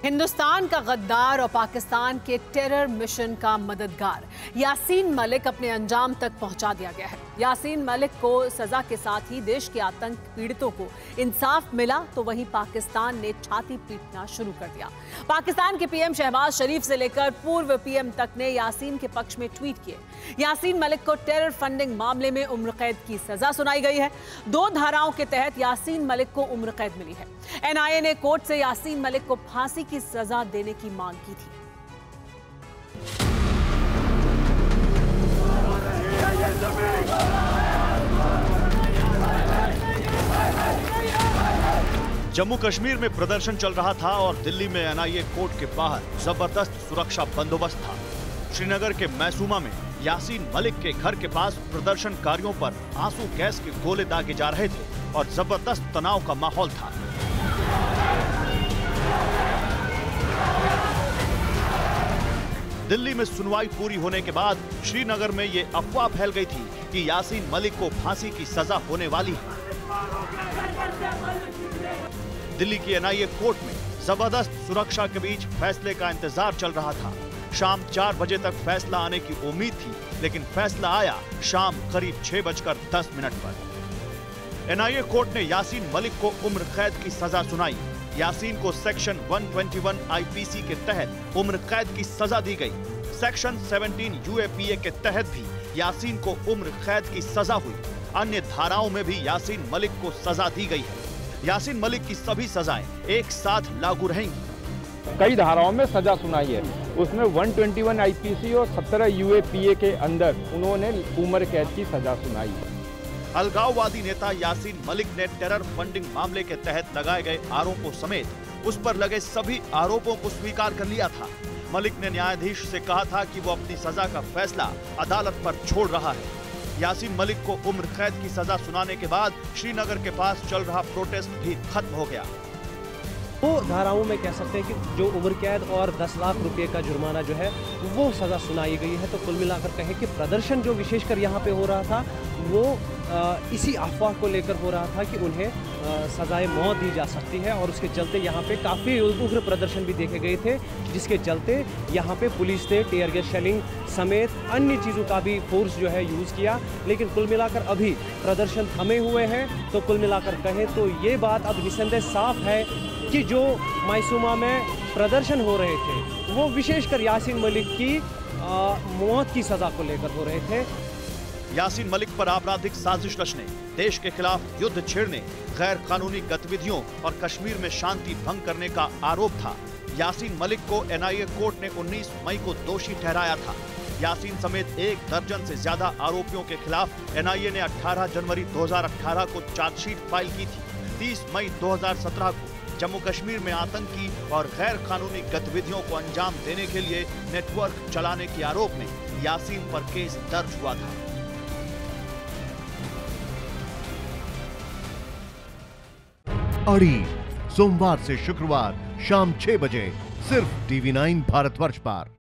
हिंदुस्तान का गद्दार और पाकिस्तान के टेरर मिशन का मददगार यासीन मलिक अपने अंजाम तक पहुंचा दिया गया है। यासीन मलिक को सजा के साथ ही देश के आतंक पीड़ितों को इंसाफ मिला, तो वहीं पाकिस्तान ने छाती पीटना शुरू कर दिया। पाकिस्तान के पीएम शहबाज शरीफ से लेकर पूर्व पीएम तक ने यासीन के पक्ष में ट्वीट किए। यासीन मलिक को टेरर फंडिंग मामले में उम्र कैद की सजा सुनाई गई है। 2 धाराओं के तहत यासीन मलिक को उम्र कैद मिली है। एनआईए ने कोर्ट से यासीन मलिक को फांसी की सजा देने की मांग की थी। जम्मू कश्मीर में प्रदर्शन चल रहा था और दिल्ली में एनआईए कोर्ट के बाहर जबरदस्त सुरक्षा बंदोबस्त था। श्रीनगर के मैसूमा में यासीन मलिक के घर के पास प्रदर्शनकारियों पर आंसू गैस के गोले दागे जा रहे थे और जबरदस्त तनाव का माहौल था। दिल्ली में सुनवाई पूरी होने के बाद श्रीनगर में ये अफवाह फैल गई थी कि यासीन मलिक को फांसी की सजा होने वाली है। दिल्ली की एनआईए कोर्ट में जबरदस्त सुरक्षा के बीच फैसले का इंतजार चल रहा था। शाम 4 बजे तक फैसला आने की उम्मीद थी, लेकिन फैसला आया शाम करीब 6:10 पर। एनआईए कोर्ट ने यासीन मलिक को उम्र कैद की सजा सुनाई। यासीन को सेक्शन 121 आईपीसी के तहत उम्र कैद की सजा दी गई। सेक्शन 17 यूएपीए के तहत भी यासीन को उम्र कैद की सजा हुई। अन्य धाराओं में भी यासीन मलिक को सजा दी गई है। यासीन मलिक की सभी सजाएं एक साथ लागू रहेंगी। कई धाराओं में सजा सुनाई है, उसमें 121 आईपीसी और 17 यूएपीए के अंदर उन्होंने उम्र कैद की सजा सुनाई है। अलगाववादी नेता यासीन मलिक ने टेरर फंडिंग मामले के तहत लगाए गए आरोपों समेत उस पर लगे सभी आरोपों को स्वीकार कर लिया था। मलिक ने न्यायाधीश से कहा था कि वो अपनी सजा का फैसला अदालत पर छोड़ रहा है। यासीन मलिक को उम्र कैद की सजा सुनाने के बाद श्रीनगर के पास चल रहा प्रोटेस्ट भी खत्म हो गया। 2 धाराओं में कह सकते हैं कि जो उम्र कैद और 10 लाख रुपए का जुर्माना जो है वो सजा सुनाई गई है। तो कुल मिलाकर कहें कि प्रदर्शन जो विशेषकर यहाँ पे हो रहा था वो इसी अफवाह को लेकर हो रहा था कि उन्हें सजाए मौत दी जा सकती है, और उसके चलते यहाँ पे काफ़ी उग्र प्रदर्शन भी देखे गए थे, जिसके चलते यहाँ पे पुलिस ने टीयर गैस शेलिंग समेत अन्य चीज़ों का भी फोर्स जो है यूज़ किया। लेकिन कुल मिलाकर अभी प्रदर्शन थमे हुए हैं। तो कुल मिलाकर कहें तो ये बात अब निस्संदेह साफ है कि जो मैसूमा में प्रदर्शन हो रहे थे वो विशेषकर यासीन मलिक की मौत की सजा को लेकर हो रहे थे। यासीन मलिक पर आपराधिक साजिश रचने, देश के खिलाफ युद्ध छेड़ने, गैर कानूनी गतिविधियों और कश्मीर में शांति भंग करने का आरोप था। यासीन मलिक को एनआईए कोर्ट ने 19 मई को दोषी ठहराया था। यासीन समेत 1 दर्जन से ज्यादा आरोपियों के खिलाफ एनआईए ने 18 जनवरी 2018 को चार्जशीट फाइल की थी। 30 मई 2017 को जम्मू कश्मीर में आतंकी और गैर कानूनी गतिविधियों को अंजाम देने के लिए नेटवर्क चलाने के आरोप में यासीन पर केस दर्ज हुआ था। अड़ी सोमवार से शुक्रवार शाम 6 बजे सिर्फ TV9 भारतवर्ष पर।